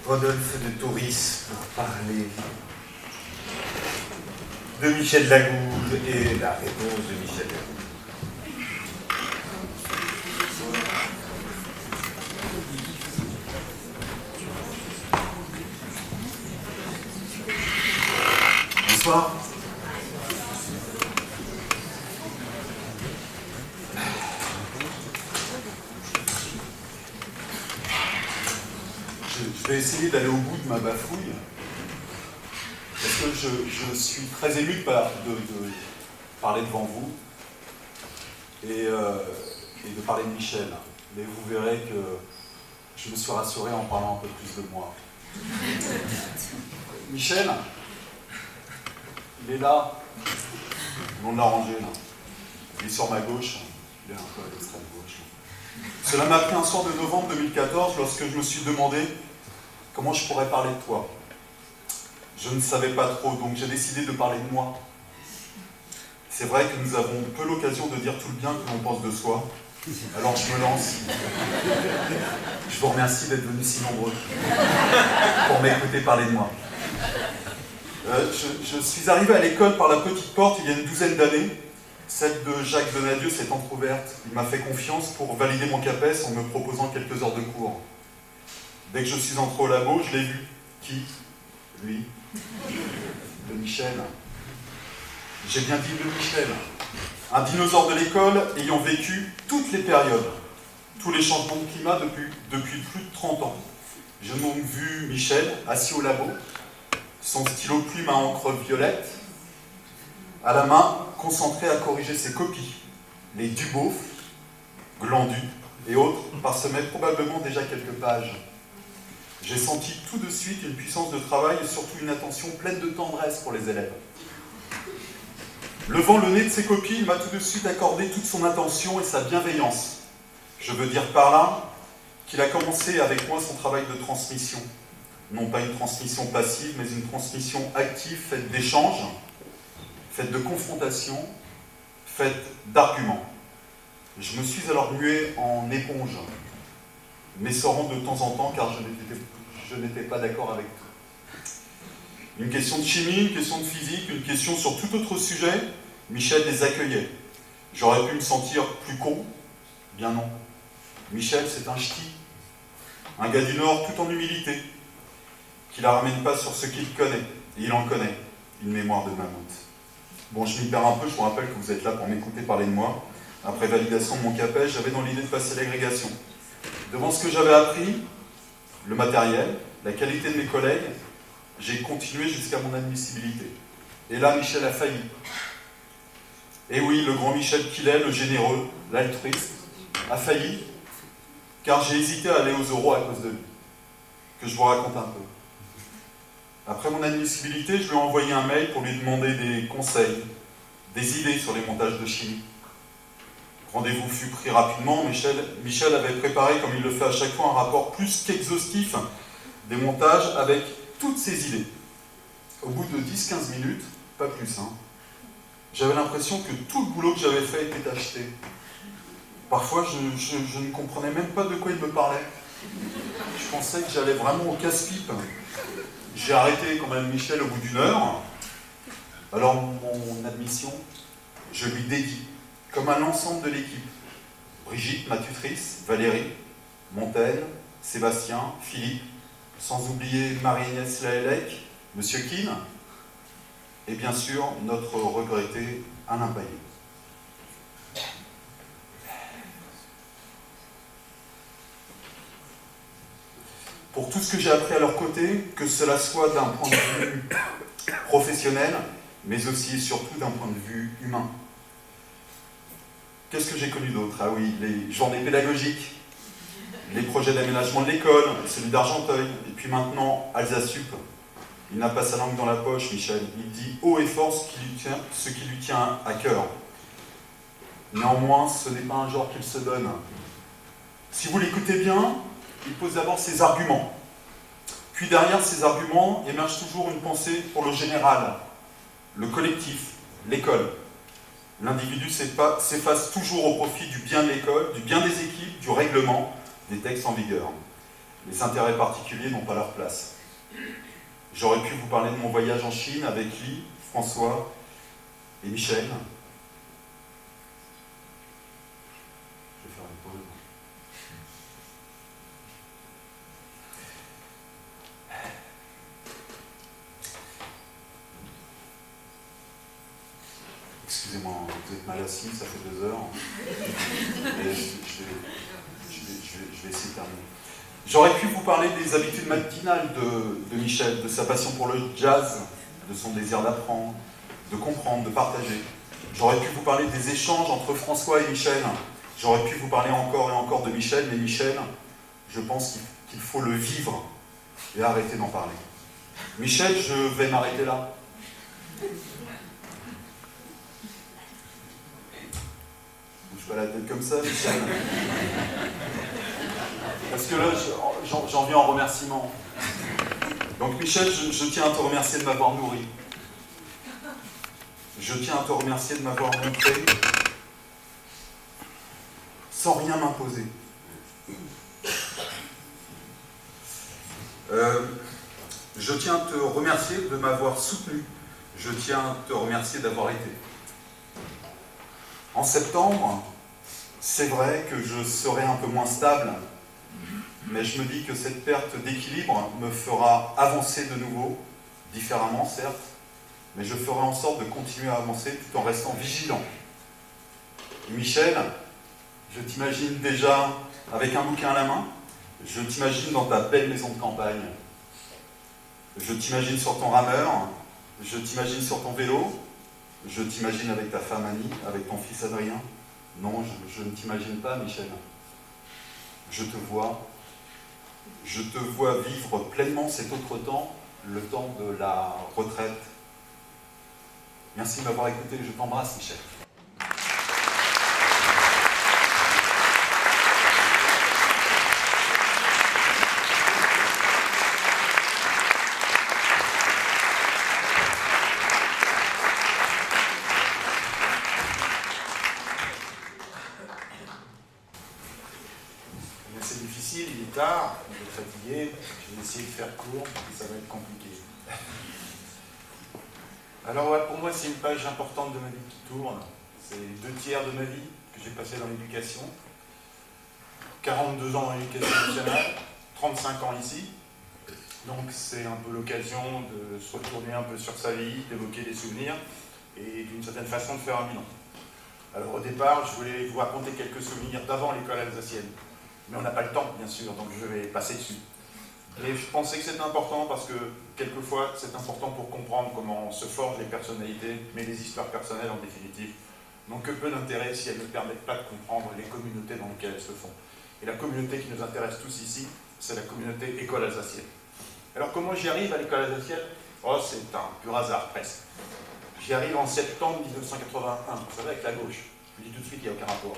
Rodolphe de Tauris pour parler de Michel Lagouve et la réponse de Michel Lagouve. Bonsoir. Je vais essayer d'aller au bout de ma bafouille, parce que je suis très ému de parler devant vous et de parler de Michel. Mais vous verrez que je me suis rassuré en parlant un peu plus de moi. Michel, il est là, on l'a rangé là. Il est sur ma gauche, il est un peu à l'extrême gauche. Cela m'a pris un soir de novembre 2014 lorsque je me suis demandé comment je pourrais parler de toi. Je ne savais pas trop, donc j'ai décidé de parler de moi. C'est vrai que nous avons peu l'occasion de dire tout le bien que l'on pense de soi. Alors je me lance. Je vous remercie d'être venus si nombreux pour m'écouter parler de moi. Je suis arrivé à l'école par la petite porte il y a une douzaine d'années. Celle de Jacques Donadieu s'est entrouverte. Il m'a fait confiance pour valider mon CAPES en me proposant quelques heures de cours. Dès que je suis entré au labo, je l'ai vu. Qui? Lui. De Michel. J'ai bien dit de Michel. Un dinosaure de l'école ayant vécu toutes les périodes, tous les changements de climat depuis plus de 30 ans. J'ai donc vu Michel assis au labo, son stylo plume à encre violette, à la main, concentré à corriger ses copies. Les Duboff, Glandu et autres parsemaient probablement déjà quelques pages. J'ai senti tout de suite une puissance de travail et surtout une attention pleine de tendresse pour les élèves. Levant le nez de ses copies, il m'a tout de suite accordé toute son attention et sa bienveillance. Je veux dire par là qu'il a commencé avec moi son travail de transmission. Non pas une transmission passive, mais une transmission active, faite d'échanges, faite de confrontations, faite d'arguments. Je me suis alors mué en éponge, m'essorant de temps en temps car je n'étais pas d'accord avec tout. Une question de chimie, une question de physique, une question sur tout autre sujet, Michel les accueillait. J'aurais pu me sentir plus con, bien non. Michel, c'est un ch'ti, un gars du Nord tout en humilité, qui ne la ramène pas sur ce qu'il connaît, et il en connaît, une mémoire de mammouth. Bon, je m'y perds un peu, je vous rappelle que vous êtes là pour m'écouter parler de moi. Après validation de mon CAPES, j'avais dans l'idée de passer l'agrégation. Devant ce que j'avais appris, le matériel, la qualité de mes collègues, j'ai continué jusqu'à mon admissibilité. Et là, Michel a failli. Et oui, le grand Michel qu'il est, le généreux, l'altruiste, a failli, car j'ai hésité à aller aux oraux à cause de lui. Que je vous raconte un peu. Après mon admissibilité, je lui ai envoyé un mail pour lui demander des conseils, des idées sur les montages de chimie. Rendez-vous fut pris rapidement. Michel avait préparé, comme il le fait à chaque fois, un rapport plus qu'exhaustif des montages avec toutes ses idées. Au bout de 10-15 minutes, pas plus, j'avais l'impression que tout le boulot que j'avais fait était acheté. Parfois, je ne comprenais même pas de quoi il me parlait. Je pensais que j'allais vraiment au casse-pipe. J'ai arrêté quand même Michel au bout d'une heure. Alors, mon admission, je lui dédie, comme à l'ensemble de l'équipe. Brigitte, ma tutrice, Valérie, Montaigne, Sébastien, Philippe, sans oublier Marie-Agnès Laëllec, Monsieur Keane, et bien sûr, notre regretté Alain Payet. Pour tout ce que j'ai appris à leur côté, que cela soit d'un point de vue professionnel, mais aussi et surtout d'un point de vue humain. Qu'est-ce que j'ai connu d'autre? Ah oui, les journées pédagogiques, les projets d'aménagement de l'école, celui d'Argenteuil, et puis maintenant Alsace-Sup. Il n'a pas sa langue dans la poche, Michel. Il dit haut et fort ce qui lui tient à cœur. Néanmoins, ce n'est pas un genre qu'il se donne. Si vous l'écoutez bien, il pose d'abord ses arguments. Puis derrière ces arguments émerge toujours une pensée pour le général, le collectif, l'école. L'individu s'efface toujours au profit du bien de l'école, du bien des équipes, du règlement, des textes en vigueur. Les intérêts particuliers n'ont pas leur place. J'aurais pu vous parler de mon voyage en Chine avec Lee, François et Michel. Je vais faire une pause. Excusez-moi, vous êtes mal assis, ça fait 2 heures. Et je vais essayer de terminer. J'aurais pu vous parler des habitudes matinales de Michel, de sa passion pour le jazz, de son désir d'apprendre, de comprendre, de partager. J'aurais pu vous parler des échanges entre François et Michel. J'aurais pu vous parler encore et encore de Michel, mais Michel, je pense qu'il faut le vivre et arrêter d'en parler. Michel, je vais m'arrêter là. Bouge pas la tête comme ça, Michel. Parce que là, j'en viens en remerciement. Donc Michel, je tiens à te remercier de m'avoir nourri. Je tiens à te remercier de m'avoir montré sans rien m'imposer. Je tiens à te remercier de m'avoir soutenu. Je tiens à te remercier d'avoir été. En septembre, c'est vrai que je serai un peu moins stable, mais je me dis que cette perte d'équilibre me fera avancer de nouveau, différemment certes, mais je ferai en sorte de continuer à avancer tout en restant vigilant. Et Michel, je t'imagine déjà avec un bouquin à la main, je t'imagine dans ta belle maison de campagne, je t'imagine sur ton rameur, je t'imagine sur ton vélo, je t'imagine avec ta femme Annie, avec ton fils Adrien. Non, je ne t'imagine pas, Michel. Je te vois vivre pleinement cet autre temps, le temps de la retraite. Merci de m'avoir écouté, je t'embrasse, Michel. C'est difficile, il est tard, je suis fatigué, je vais essayer de faire court, et ça va être compliqué. Alors ouais, pour moi c'est une page importante de ma vie qui tourne. C'est 2/3 de ma vie que j'ai passé dans l'éducation. 42 ans dans l'éducation nationale, 35 ans ici. Donc c'est un peu l'occasion de se retourner un peu sur sa vie, d'évoquer des souvenirs et d'une certaine façon de faire un bilan. Alors au départ, je voulais vous raconter quelques souvenirs d'avant l'école alsacienne. Mais on n'a pas le temps, bien sûr, donc je vais passer dessus. Et je pensais que c'était important parce que, quelquefois, c'est important pour comprendre comment se forgent les personnalités, mais les histoires personnelles en définitive n'ont que peu d'intérêt si elles ne permettent pas de comprendre les communautés dans lesquelles elles se font. Et la communauté qui nous intéresse tous ici, c'est la communauté école alsacienne. Alors comment j'y arrive à l'école alsacienne? Oh, c'est un pur hasard, presque. J'y arrive en septembre 1981, vous savez, avec la gauche. Je vous dis tout de suite, il n'y a aucun rapport.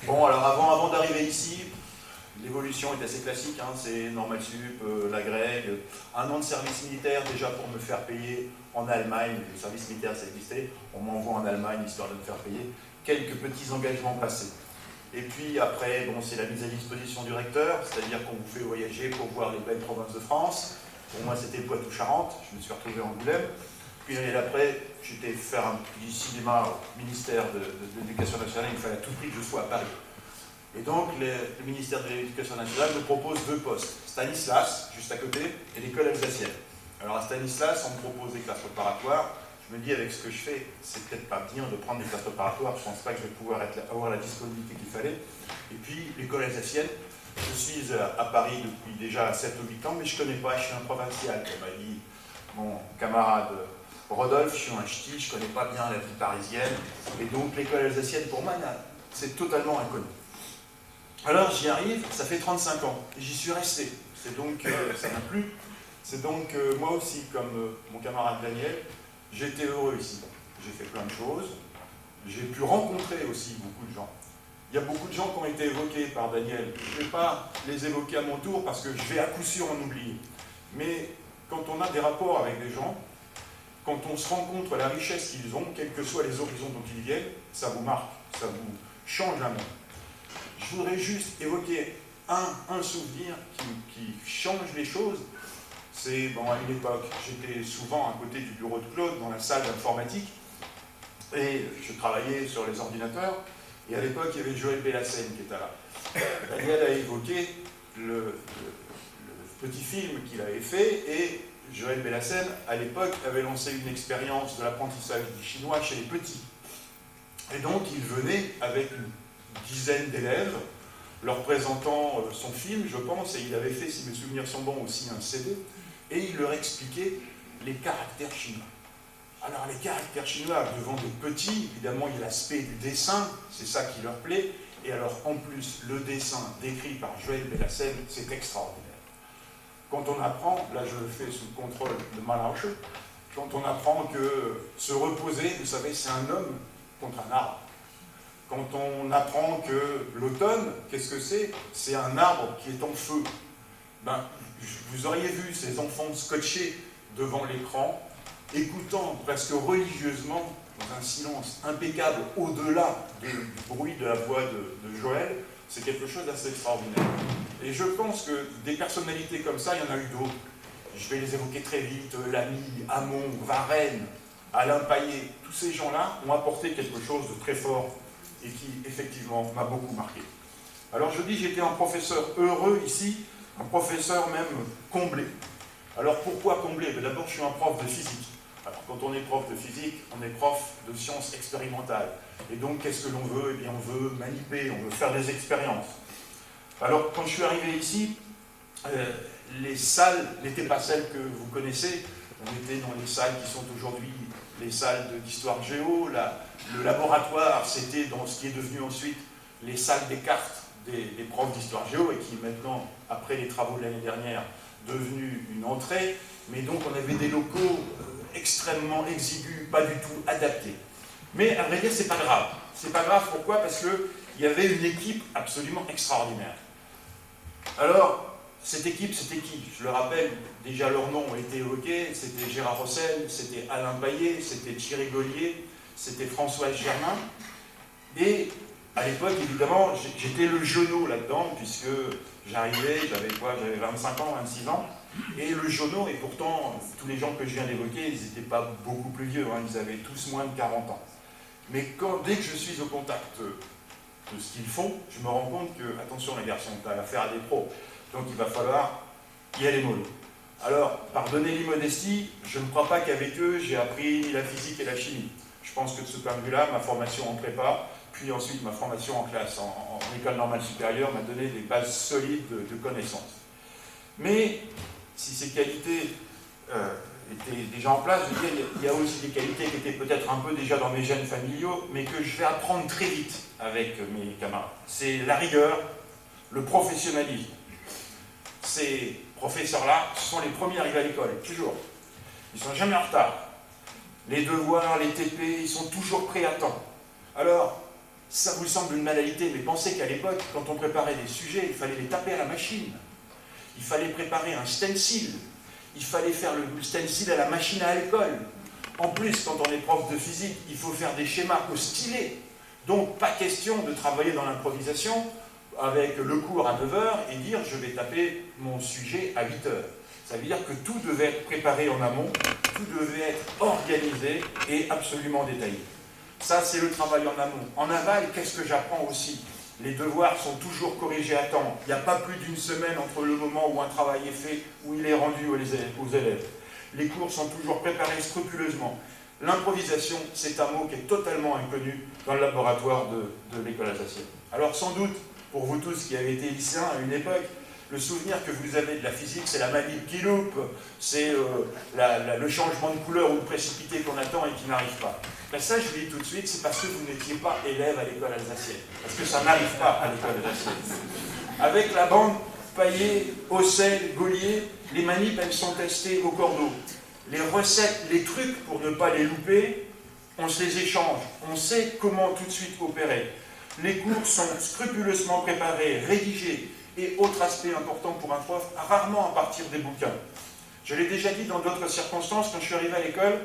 Bon, alors avant d'arriver ici, l'évolution est assez classique, hein, c'est Normal Sup, la Greg, 1 an de service militaire déjà pour me faire payer en Allemagne, le service militaire ça existait, on m'envoie en Allemagne histoire de me faire payer, quelques petits engagements passés. Et puis après, bon, c'est la mise à disposition du recteur, c'est-à-dire qu'on vous fait voyager pour voir les belles provinces de France. Pour moi c'était le Poitou-Charentes, je me suis retrouvé en Angoulême. Puis l'année d'après, j'étais faire un petit cinéma au ministère de l'Éducation nationale, il fallait à tout prix que je sois à Paris. Et donc, le ministère de l'Éducation nationale me propose 2 postes, Stanislas, juste à côté, et l'école alsacienne. Alors à Stanislas, on me propose des classes préparatoires. Je me dis, avec ce que je fais, c'est peut-être pas bien de prendre des classes préparatoires, je pense pas que je vais pouvoir avoir la disponibilité qu'il fallait. Et puis, l'école alsacienne, je suis à Paris depuis déjà 7 ou 8 ans, mais je connais pas, je suis un provincial, comme a dit mon camarade Rodolphe, je suis un ch'ti, je connais pas bien la vie parisienne, et donc l'école alsacienne, pour moi, c'est totalement inconnu. Alors j'y arrive, ça fait 35 ans, et j'y suis resté. C'est donc, ça m'a plu. C'est donc, moi aussi, comme mon camarade Daniel, j'étais heureux ici. J'ai fait plein de choses. J'ai pu rencontrer aussi beaucoup de gens. Il y a beaucoup de gens qui ont été évoqués par Daniel. Je ne vais pas les évoquer à mon tour parce que je vais à coup sûr en oublier. Mais quand on a des rapports avec des gens, quand on se rend compte de la richesse qu'ils ont, quels que soient les horizons dont ils viennent, ça vous marque, ça vous change un monde. Je voudrais juste évoquer un souvenir qui change les choses. C'est, bon, à une époque, j'étais souvent à côté du bureau de Claude, dans la salle d'informatique, et je travaillais sur les ordinateurs, et à l'époque, il y avait Joël Bellassène qui était là. Daniel a évoqué le petit film qu'il avait fait, et Joël Bellassène, à l'époque, avait lancé une expérience de l'apprentissage du chinois chez les petits. Et donc, il venait avec une dizaine d'élèves, leur présentant son film, je pense, et il avait fait, si mes souvenirs sont bons, aussi un CD, et il leur expliquait les caractères chinois. Alors, les caractères chinois, devant des petits, évidemment, il y a l'aspect du dessin, c'est ça qui leur plaît, et alors, en plus, le dessin décrit par Joël Bellassène, c'est extraordinaire. Quand on apprend, là je le fais sous le contrôle de Malanche, quand on apprend que se reposer, vous savez, c'est un homme contre un arbre. Quand on apprend que l'automne, qu'est-ce que c'est? C'est un arbre qui est en feu. Ben, vous auriez vu ces enfants scotchés devant l'écran, écoutant presque religieusement, dans un silence impeccable, au-delà du bruit de la voix de Joël, c'est quelque chose d'assez extraordinaire. Et je pense que des personnalités comme ça, il y en a eu d'autres. Je vais les évoquer très vite, Lamy, Hamon, Varenne, Alain Paillet, tous ces gens-là ont apporté quelque chose de très fort et qui, effectivement, m'a beaucoup marqué. Alors je dis, j'étais un professeur heureux ici, un professeur même comblé. Alors pourquoi comblé? D'abord, je suis un prof de physique. Alors quand on est prof de physique, on est prof de sciences expérimentales. Et donc, qu'est-ce que l'on veut? Eh bien, on veut manipuler, on veut faire des expériences. Alors, quand je suis arrivé ici, les salles n'étaient pas celles que vous connaissez. On était dans les salles qui sont aujourd'hui les salles d'histoire géo. Le laboratoire, c'était dans ce qui est devenu ensuite les salles des cartes des profs d'histoire géo et qui maintenant, après les travaux de l'année dernière, devenu une entrée. Mais donc, on avait des locaux extrêmement exigus, pas du tout adaptés. Mais à vrai dire, c'est pas grave. C'est pas grave, pourquoi? Parce qu'il y avait une équipe absolument extraordinaire. Alors, cette équipe, c'était qui? Je le rappelle, déjà leurs noms ont été évoqués, c'était Gérard Rossel, c'était Alain Paillet, c'était Thierry Gaulier, c'était Françoise Germain. Et à l'époque, évidemment, j'étais le jeuneau là-dedans, puisque j'arrivais, j'avais 25 ans, 26 ans, et le jeuneau, et pourtant, tous les gens que je viens d'évoquer, ils n'étaient pas beaucoup plus vieux, hein, ils avaient tous moins de 40 ans. Mais dès que je suis au contact de ce qu'ils font, je me rends compte que, attention les garçons, tu as affaire à des pros, donc il va falloir y aller mollo. Alors, pardonnez l'immodestie, je ne crois pas qu'avec eux, j'ai appris la physique et la chimie. Je pense que de ce point de vue-là, ma formation en prépa, puis ensuite ma formation en classe, en école normale supérieure, m'a donné des bases solides de connaissances. Mais, si ces qualités étaient déjà en place, je veux dire, il y a aussi des qualités qui étaient peut-être un peu déjà dans mes gènes familiaux, mais que je vais apprendre très vite avec mes camarades. C'est la rigueur, le professionnalisme. Ces professeurs-là, ce sont les premiers arrivés à l'école, toujours. Ils ne sont jamais en retard. Les devoirs, les TP, ils sont toujours prêts à temps. Alors, ça vous semble une banalité, mais pensez qu'à l'époque, quand on préparait des sujets, il fallait les taper à la machine. Il fallait préparer un stencil. Il fallait faire le stencil à la machine à alcool. En plus, quand on est prof de physique, il faut faire des schémas au stylet. Donc, pas question de travailler dans l'improvisation avec le cours à 9h et dire je vais taper mon sujet à 8h. Ça veut dire que tout devait être préparé en amont, tout devait être organisé et absolument détaillé. Ça, c'est le travail en amont. En aval, qu'est-ce que j'apprends aussi? Les devoirs sont toujours corrigés à temps. Il n'y a pas plus d'une semaine entre le moment où un travail est fait, où il est rendu aux élèves. Les cours sont toujours préparés scrupuleusement. L'improvisation, c'est un mot qui est totalement inconnu dans le laboratoire de l'école alsacienne. Alors sans doute, pour vous tous qui avez été lycéens à une époque, le souvenir que vous avez de la physique, c'est la manip qui loupe, c'est le changement de couleur ou de précipité qu'on attend et qui n'arrive pas. Ben ça, je vous dis tout de suite, c'est parce que vous n'étiez pas élève à l'école alsacienne. Parce que ça n'arrive pas à l'école alsacienne. Avec la bande Paillet, Ossel, Gaulier, les manips, elles sont testées au cordeau. Les recettes, les trucs pour ne pas les louper, on se les échange. On sait comment tout de suite opérer. Les cours sont scrupuleusement préparés, rédigés. Et autre aspect important pour un prof, rarement à partir des bouquins. Je l'ai déjà dit dans d'autres circonstances, quand je suis arrivé à l'école,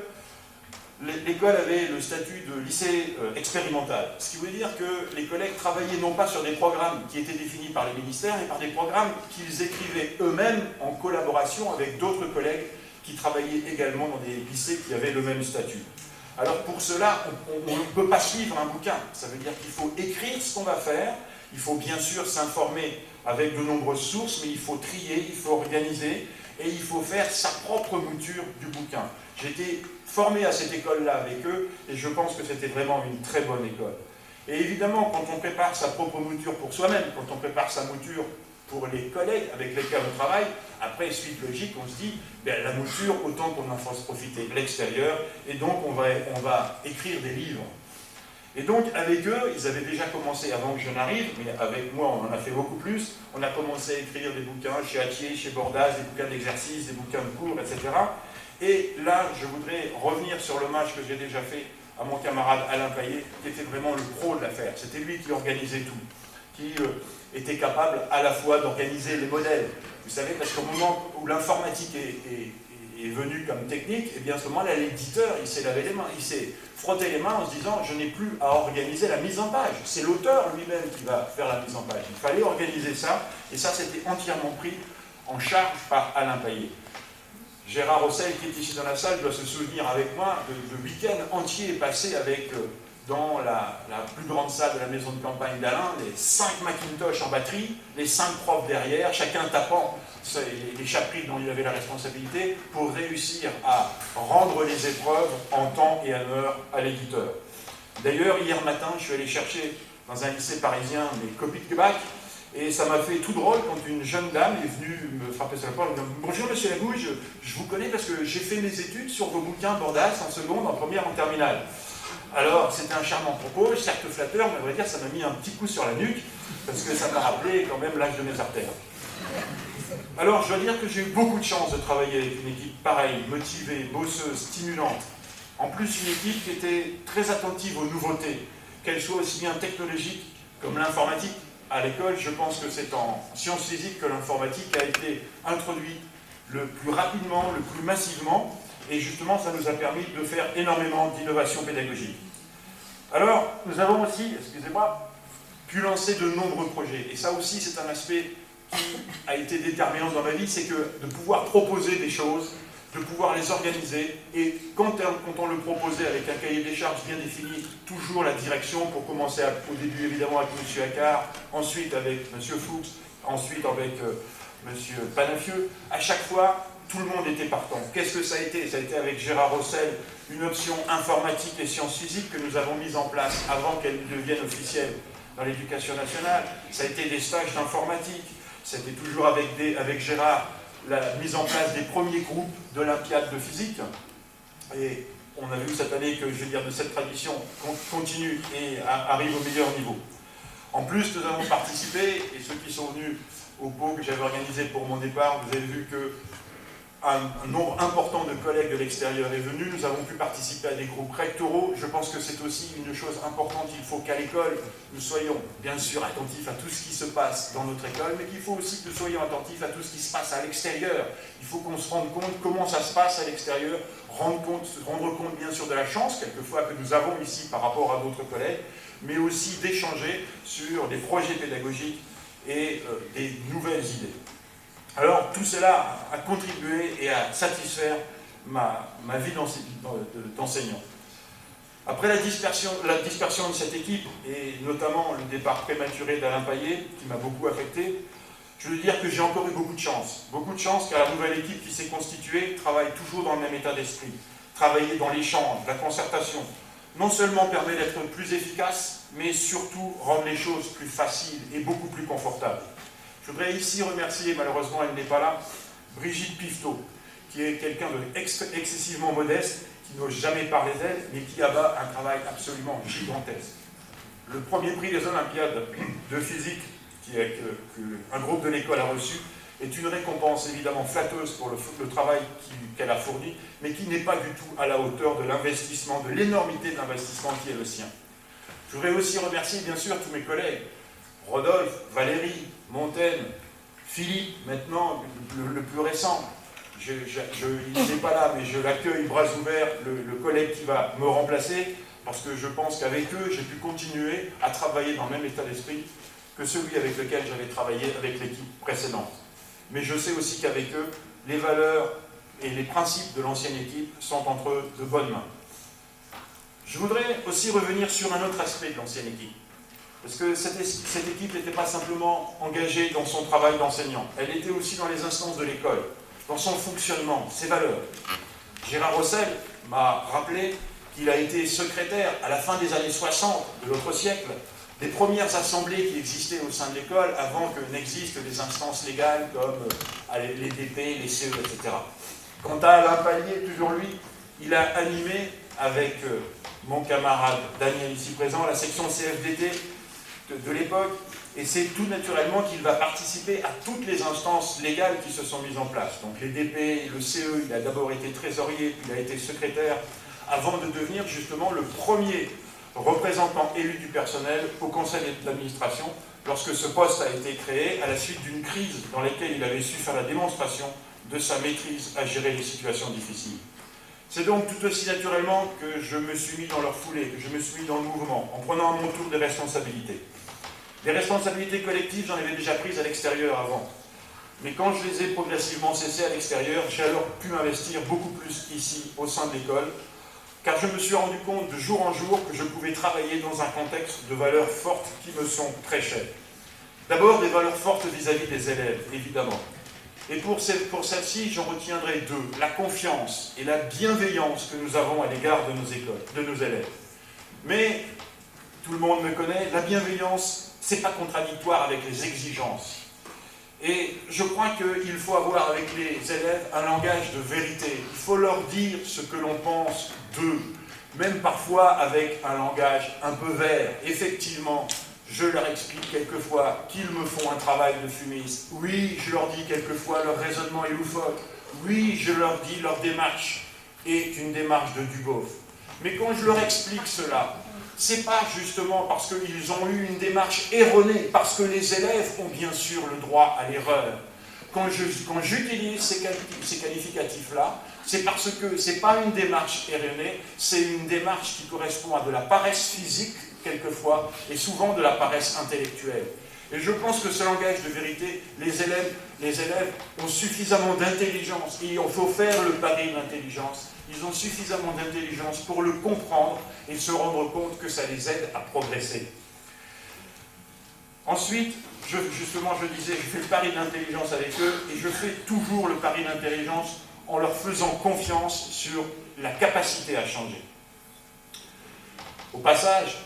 l'école avait le statut de lycée expérimental, ce qui voulait dire que les collègues travaillaient non pas sur des programmes qui étaient définis par les ministères, mais par des programmes qu'ils écrivaient eux-mêmes en collaboration avec d'autres collègues qui travaillaient également dans des lycées qui avaient le même statut. Alors pour cela, on ne peut pas suivre un bouquin. Ça veut dire qu'il faut écrire ce qu'on va faire, il faut bien sûr s'informer avec de nombreuses sources, mais il faut trier, il faut organiser, et il faut faire sa propre mouture du bouquin. J'ai été formé à cette école-là avec eux, et je pense que c'était vraiment une très bonne école. Et évidemment, quand on prépare sa propre mouture pour soi-même, quand on prépare sa mouture pour les collègues avec lesquels on travaille, après, suite logique, on se dit, ben, la mouture, autant qu'on en fasse profiter l'extérieur, et donc on va écrire des livres. Et donc, avec eux, ils avaient déjà commencé, avant que je n'arrive, mais avec moi, on en a fait beaucoup plus. On a commencé à écrire des bouquins chez Hatier, chez Bordas, des bouquins d'exercice, des bouquins de cours, etc. Et là, je voudrais revenir sur l'hommage que j'ai déjà fait à mon camarade Alain Payet, qui était vraiment le pro de l'affaire. C'était lui qui organisait tout, qui était capable à la fois d'organiser les modèles. Vous savez, parce qu'au moment où l'informatique est venue comme technique, et bien à ce moment-là, l'éditeur, il s'est lavé les mains, il s'est frotté les mains en se disant, je n'ai plus à organiser la mise en page. C'est l'auteur lui-même qui va faire la mise en page. Il fallait organiser ça, et ça, c'était entièrement pris en charge par Alain Payet. Gérard Rossel, qui est ici dans la salle, doit se souvenir avec moi de week-end entier passé avec, dans la plus grande salle de la maison de campagne d'Alain, les 5 Macintosh en batterie, les 5 profs derrière, chacun tapant les chapitres dont il avait la responsabilité pour réussir à rendre les épreuves en temps et en heure à l'éditeur. D'ailleurs, hier matin, je suis allé chercher dans un lycée parisien mes copies de bac. Et ça m'a fait tout drôle quand une jeune dame est venue me frapper sur la porte et me dire « Bonjour monsieur Labouille, je vous connais parce que j'ai fait mes études sur vos bouquins Bordas en seconde, en première, en terminale. » Alors c'était un charmant propos, certes flatteur, mais à vrai dire ça m'a mis un petit coup sur la nuque parce que ça m'a rappelé quand même l'âge de mes artères. Alors je dois dire que j'ai eu beaucoup de chance de travailler avec une équipe pareille, motivée, bosseuse, stimulante. En plus une équipe qui était très attentive aux nouveautés, qu'elles soient aussi bien technologiques comme l'informatique. À l'école, je pense que c'est en sciences physiques que l'informatique a été introduite le plus rapidement, le plus massivement, et justement, ça nous a permis de faire énormément d'innovations pédagogiques. Alors, nous avons aussi, excusez-moi, pu lancer de nombreux projets, et ça aussi, c'est un aspect qui a été déterminant dans ma vie, c'est que de pouvoir proposer des choses, de pouvoir les organiser, et quand on le proposait avec un cahier des charges bien défini, toujours la direction, pour commencer au début évidemment avec M. Accard, ensuite avec M. Fuchs, ensuite avec M. Panafieux, à chaque fois, tout le monde était partant. Qu'est-ce que ça a été? Ça a été avec Gérard Rossel, une option informatique et sciences physiques que nous avons mise en place avant qu'elle devienne officielle dans l'éducation nationale. Ça a été des stages d'informatique, c'était toujours avec Gérard, la mise en place des premiers groupes d'Olympiade de physique. Et on a vu cette année que, je veux dire, de cette tradition continue et arrive au meilleur niveau. En plus, nous avons participé, et ceux qui sont venus au pot que j'avais organisé pour mon départ, vous avez vu que un nombre important de collègues de l'extérieur est venu. Nous avons pu participer à des groupes rectoraux. Je pense que c'est aussi une chose importante. Il faut qu'à l'école, nous soyons bien sûr attentifs à tout ce qui se passe dans notre école, mais qu'il faut aussi que nous soyons attentifs à tout ce qui se passe à l'extérieur. Il faut qu'on se rende compte comment ça se passe à l'extérieur, rendre compte bien sûr de la chance, quelquefois, que nous avons ici par rapport à d'autres collègues, mais aussi d'échanger sur des projets pédagogiques et des nouvelles idées. Alors, tout cela a contribué et a satisfaire ma vie d'enseignant. Après la dispersion de cette équipe, et notamment le départ prématuré d'Alain Payet, qui m'a beaucoup affecté, je veux dire que j'ai encore eu beaucoup de chance. Beaucoup de chance, car la nouvelle équipe qui s'est constituée travaille toujours dans le même état d'esprit. Travailler dans l'échange, la concertation, non seulement permet d'être plus efficace, mais surtout rendre les choses plus faciles et beaucoup plus confortables. Je voudrais ici remercier, malheureusement elle n'est pas là, Brigitte Pifteau, qui est quelqu'un d'excessivement modeste, qui n'ose jamais parler d'elle, mais qui abat un travail absolument gigantesque. Le premier prix des Olympiades de physique qu'un groupe de l'école a reçu est une récompense évidemment flatteuse pour le travail qu'elle a fourni, mais qui n'est pas du tout à la hauteur de l'investissement, de l'énormité de l'investissement qui est le sien. Je voudrais aussi remercier bien sûr tous mes collègues, Rodolphe, Valérie, Montaigne, Philippe, maintenant le plus récent, il n'est pas là, mais je l'accueille bras ouverts, le collègue qui va me remplacer, parce que je pense qu'avec eux, j'ai pu continuer à travailler dans le même état d'esprit que celui avec lequel j'avais travaillé avec l'équipe précédente. Mais je sais aussi qu'avec eux, les valeurs et les principes de l'ancienne équipe sont entre de bonnes mains. Je voudrais aussi revenir sur un autre aspect de l'ancienne équipe. Parce que cette équipe n'était pas simplement engagée dans son travail d'enseignant, elle était aussi dans les instances de l'école, dans son fonctionnement, ses valeurs. Gérard Rossel m'a rappelé qu'il a été secrétaire à la fin des années 60 de l'autre siècle, des premières assemblées qui existaient au sein de l'école avant que n'existent des instances légales comme les DP, les CE, etc. Quant à Alain Pallier, toujours lui, il a animé avec mon camarade Daniel ici présent la section CFDT de l'époque, et c'est tout naturellement qu'il va participer à toutes les instances légales qui se sont mises en place. Donc les DP, le CE, il a d'abord été trésorier, puis il a été secrétaire, avant de devenir justement le premier représentant élu du personnel au conseil d'administration, lorsque ce poste a été créé à la suite d'une crise dans laquelle il avait su faire la démonstration de sa maîtrise à gérer les situations difficiles. C'est donc tout aussi naturellement que je me suis mis dans leur foulée, que je me suis mis dans le mouvement, en prenant à mon tour des responsabilités. Les responsabilités collectives, j'en avais déjà prises à l'extérieur avant. Mais quand je les ai progressivement cessées à l'extérieur, j'ai alors pu m'investir beaucoup plus ici, au sein de l'école, car je me suis rendu compte de jour en jour que je pouvais travailler dans un contexte de valeurs fortes qui me sont très chères. D'abord, des valeurs fortes vis-à-vis des élèves, évidemment. Et pour celle-ci, j'en retiendrai deux. La confiance et la bienveillance que nous avons à l'égard de nos écoles, de nos élèves. Mais, tout le monde me connaît, la bienveillance, c'est pas contradictoire avec les exigences. Et je crois qu'il faut avoir avec les élèves un langage de vérité. Il faut leur dire ce que l'on pense d'eux, même parfois avec un langage un peu vert. Effectivement, je leur explique quelquefois qu'ils me font un travail de fumiste. Oui, je leur dis quelquefois leur raisonnement est loufoque. Oui, je leur dis leur démarche est une démarche de Duboff. Mais quand je leur explique cela, c'est pas justement parce qu'ils ont eu une démarche erronée, parce que les élèves ont bien sûr le droit à l'erreur. Quand j'utilise ces qualificatifs-là, c'est parce que ce n'est pas une démarche erronée, c'est une démarche qui correspond à de la paresse physique, quelquefois, et souvent de la paresse intellectuelle. Et je pense que ce langage de vérité, les élèves ont suffisamment d'intelligence, et il faut faire le pari de l'intelligence. Ils ont suffisamment d'intelligence pour le comprendre et se rendre compte que ça les aide à progresser. Ensuite, je disais, je fais le pari d'intelligence avec eux et je fais toujours le pari d'intelligence en leur faisant confiance sur la capacité à changer. Au passage,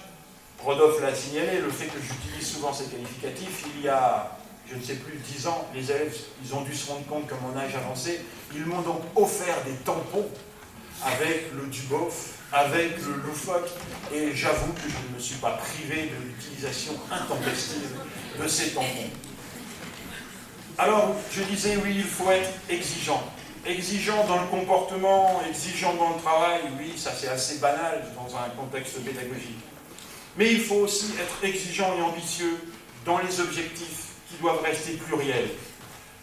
Rodolphe l'a signalé, le fait que j'utilise souvent ces qualificatifs, il y a, je ne sais plus, 10 ans, les élèves, ils ont dû se rendre compte que mon âge avancé, ils m'ont donc offert des tampons avec le Duboff, avec le loufoque, et j'avoue que je ne me suis pas privé de l'utilisation intempestive de ces tampons. Alors, je disais, oui, il faut être exigeant. Exigeant dans le comportement, exigeant dans le travail, oui, ça c'est assez banal dans un contexte pédagogique. Mais il faut aussi être exigeant et ambitieux dans les objectifs qui doivent rester pluriels.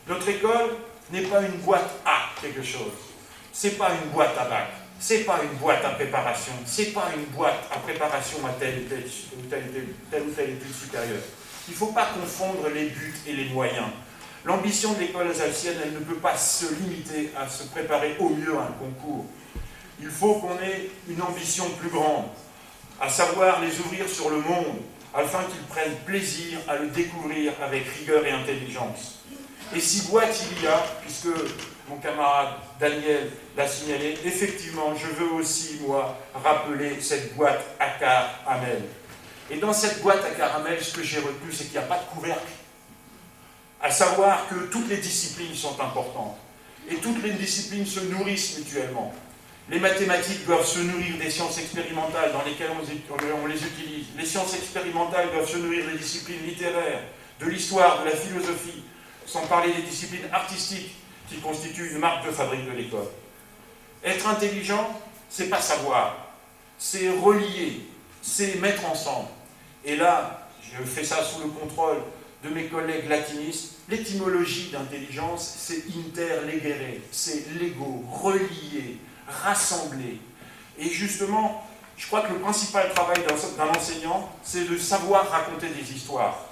Notre école n'est pas une boîte à quelque chose. C'est pas une boîte à bac, c'est pas une boîte à préparation, c'est pas une boîte à préparation à telle ou telle étude supérieure. Il ne faut pas confondre les buts et les moyens. L'ambition de l'école alsacienne, elle ne peut pas se limiter à se préparer au mieux à un concours. Il faut qu'on ait une ambition plus grande, à savoir les ouvrir sur le monde, afin qu'ils prennent plaisir à le découvrir avec rigueur et intelligence. Et si boîte il y a, puisque mon camarade Daniel l'a signalé, effectivement, je veux aussi, moi, rappeler cette boîte à caramel. Et dans cette boîte à caramel, ce que j'ai retenu, c'est qu'il n'y a pas de couvercle. À savoir que toutes les disciplines sont importantes. Et toutes les disciplines se nourrissent mutuellement. Les mathématiques doivent se nourrir des sciences expérimentales dans lesquelles on les utilise. Les sciences expérimentales doivent se nourrir des disciplines littéraires, de l'histoire, de la philosophie, sans parler des disciplines artistiques qui constituent une marque de fabrique de l'école. Être intelligent, c'est pas savoir, c'est relier, c'est mettre ensemble. Et là, je fais ça sous le contrôle de mes collègues latinistes, l'étymologie d'intelligence, c'est interlegere, c'est lego, relier, rassembler. Et justement, je crois que le principal travail d'un enseignant, c'est de savoir raconter des histoires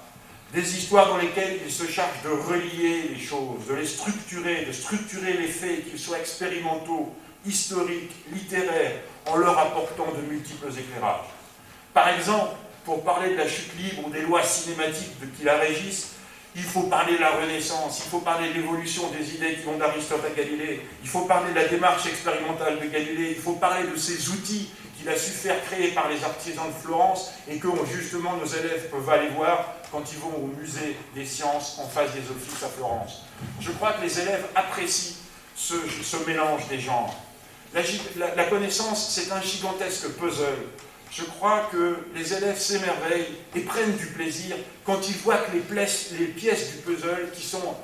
dans lesquelles il se charge de relier les choses, de les structurer, de structurer les faits, qu'ils soient expérimentaux, historiques, littéraires, en leur apportant de multiples éclairages. Par exemple, pour parler de la chute libre ou des lois cinématiques qui la régissent, il faut parler de la Renaissance, il faut parler de l'évolution des idées qui vont d'Aristote à Galilée, il faut parler de la démarche expérimentale de Galilée, il faut parler de ces outils qu'il a su faire créer par les artisans de Florence et que justement nos élèves peuvent aller voir quand ils vont au musée des sciences en face des offices à Florence. Je crois que les élèves apprécient ce mélange des genres. La connaissance, c'est un gigantesque puzzle. Je crois que les élèves s'émerveillent et prennent du plaisir quand ils voient que les pièces du puzzle, qui sont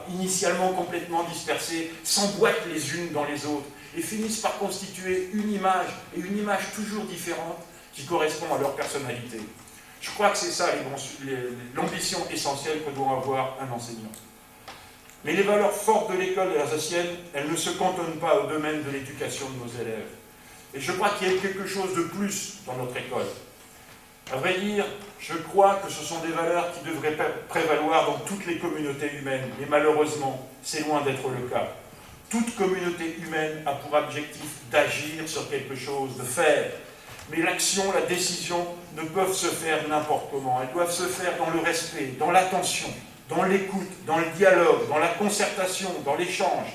initialement complètement dispersées, s'emboîtent les unes dans les autres et finissent par constituer une image, et une image toujours différente, qui correspond à leur personnalité. Je crois que c'est ça l'ambition essentielle que doit avoir un enseignant. Mais les valeurs fortes de l'école alsacienne, elles ne se cantonnent pas au domaine de l'éducation de nos élèves. Et je crois qu'il y a quelque chose de plus dans notre école. À vrai dire, je crois que ce sont des valeurs qui devraient prévaloir dans toutes les communautés humaines. Mais malheureusement, c'est loin d'être le cas. Toute communauté humaine a pour objectif d'agir sur quelque chose, de faire. Mais l'action, la décision ne peuvent se faire n'importe comment. Elles doivent se faire dans le respect, dans l'attention, dans l'écoute, dans le dialogue, dans la concertation, dans l'échange.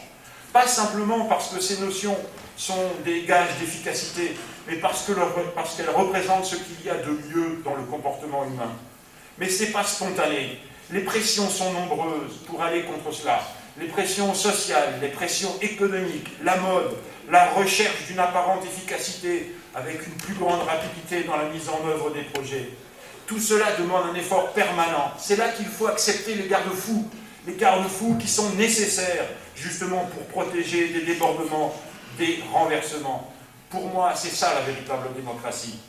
Pas simplement parce que ces notions sont des gages d'efficacité, mais parce qu'elles représentent ce qu'il y a de mieux dans le comportement humain. Mais ce n'est pas spontané. Les pressions sont nombreuses pour aller contre cela. Les pressions sociales, les pressions économiques, la mode, la recherche d'une apparente efficacité avec une plus grande rapidité dans la mise en œuvre des projets. Tout cela demande un effort permanent. C'est là qu'il faut accepter les garde-fous qui sont nécessaires justement pour protéger des débordements, des renversements. Pour moi, c'est ça la véritable démocratie.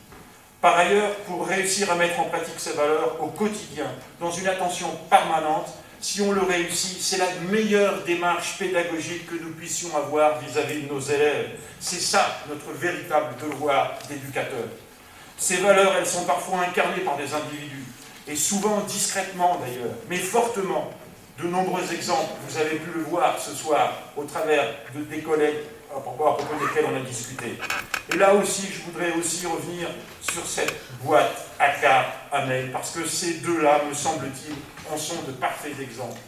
Par ailleurs, pour réussir à mettre en pratique ces valeurs au quotidien, dans une attention permanente, si on le réussit, c'est la meilleure démarche pédagogique que nous puissions avoir vis-à-vis de nos élèves. C'est ça notre véritable devoir d'éducateur. Ces valeurs, elles sont parfois incarnées par des individus, et souvent discrètement d'ailleurs, mais fortement. De nombreux exemples, vous avez pu le voir ce soir au travers des collègues à propos desquels on a discuté. Et là aussi, je voudrais aussi revenir sur cette boîte Accart-Hamel, parce que ces deux-là, me semble-t-il, en sont de parfaits exemples.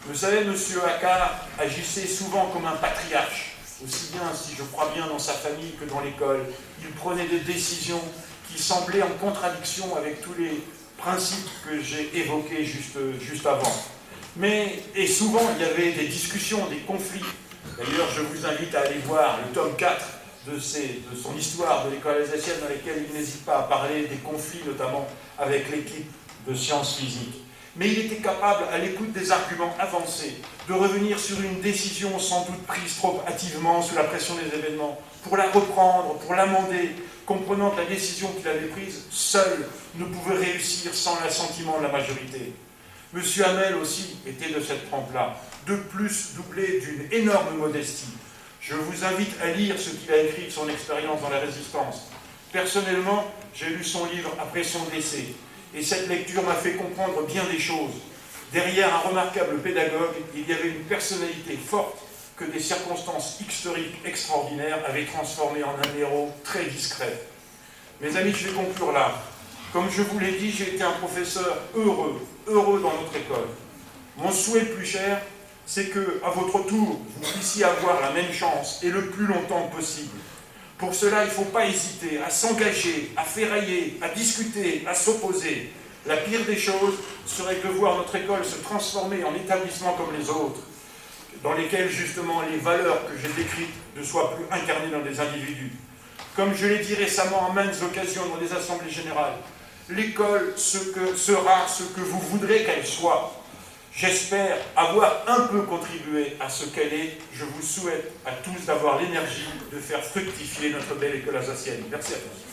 Vous savez, M. Accart agissait souvent comme un patriarche, aussi bien, si je crois bien, dans sa famille que dans l'école. Il prenait des décisions qui semblaient en contradiction avec tous les principes que j'ai évoqués juste avant. Et souvent, il y avait des discussions, des conflits. D'ailleurs, je vous invite à aller voir le tome 4 de son histoire de l'école alsacienne, dans lequel il n'hésite pas à parler des conflits, notamment avec l'équipe de sciences physiques. Mais il était capable, à l'écoute des arguments avancés, de revenir sur une décision sans doute prise trop hâtivement sous la pression des événements, pour la reprendre, pour l'amender, comprenant que la décision qu'il avait prise, seule, ne pouvait réussir sans l'assentiment de la majorité. M. Hamel aussi était de cette trempe-là, de plus doublé d'une énorme modestie. Je vous invite à lire ce qu'il a écrit de son expérience dans la Résistance. Personnellement, j'ai lu son livre après son décès, et cette lecture m'a fait comprendre bien des choses. Derrière un remarquable pédagogue, il y avait une personnalité forte que des circonstances historiques extraordinaires avaient transformé en un héros très discret. Mes amis, je vais conclure là. Comme je vous l'ai dit, j'ai été un professeur heureux dans notre école. Mon souhait le plus cher, c'est qu'à votre tour, vous puissiez avoir la même chance et le plus longtemps possible. Pour cela, il ne faut pas hésiter à s'engager, à ferrailler, à discuter, à s'opposer. La pire des choses serait de voir notre école se transformer en établissement comme les autres, dans lesquels justement les valeurs que j'ai décrites ne soient plus incarnées dans des individus. Comme je l'ai dit récemment en maintes occasions dans des assemblées générales, l'école sera ce que vous voudrez qu'elle soit. J'espère avoir un peu contribué à ce qu'elle est. Je vous souhaite à tous d'avoir l'énergie de faire fructifier notre belle école alsacienne. Merci à tous.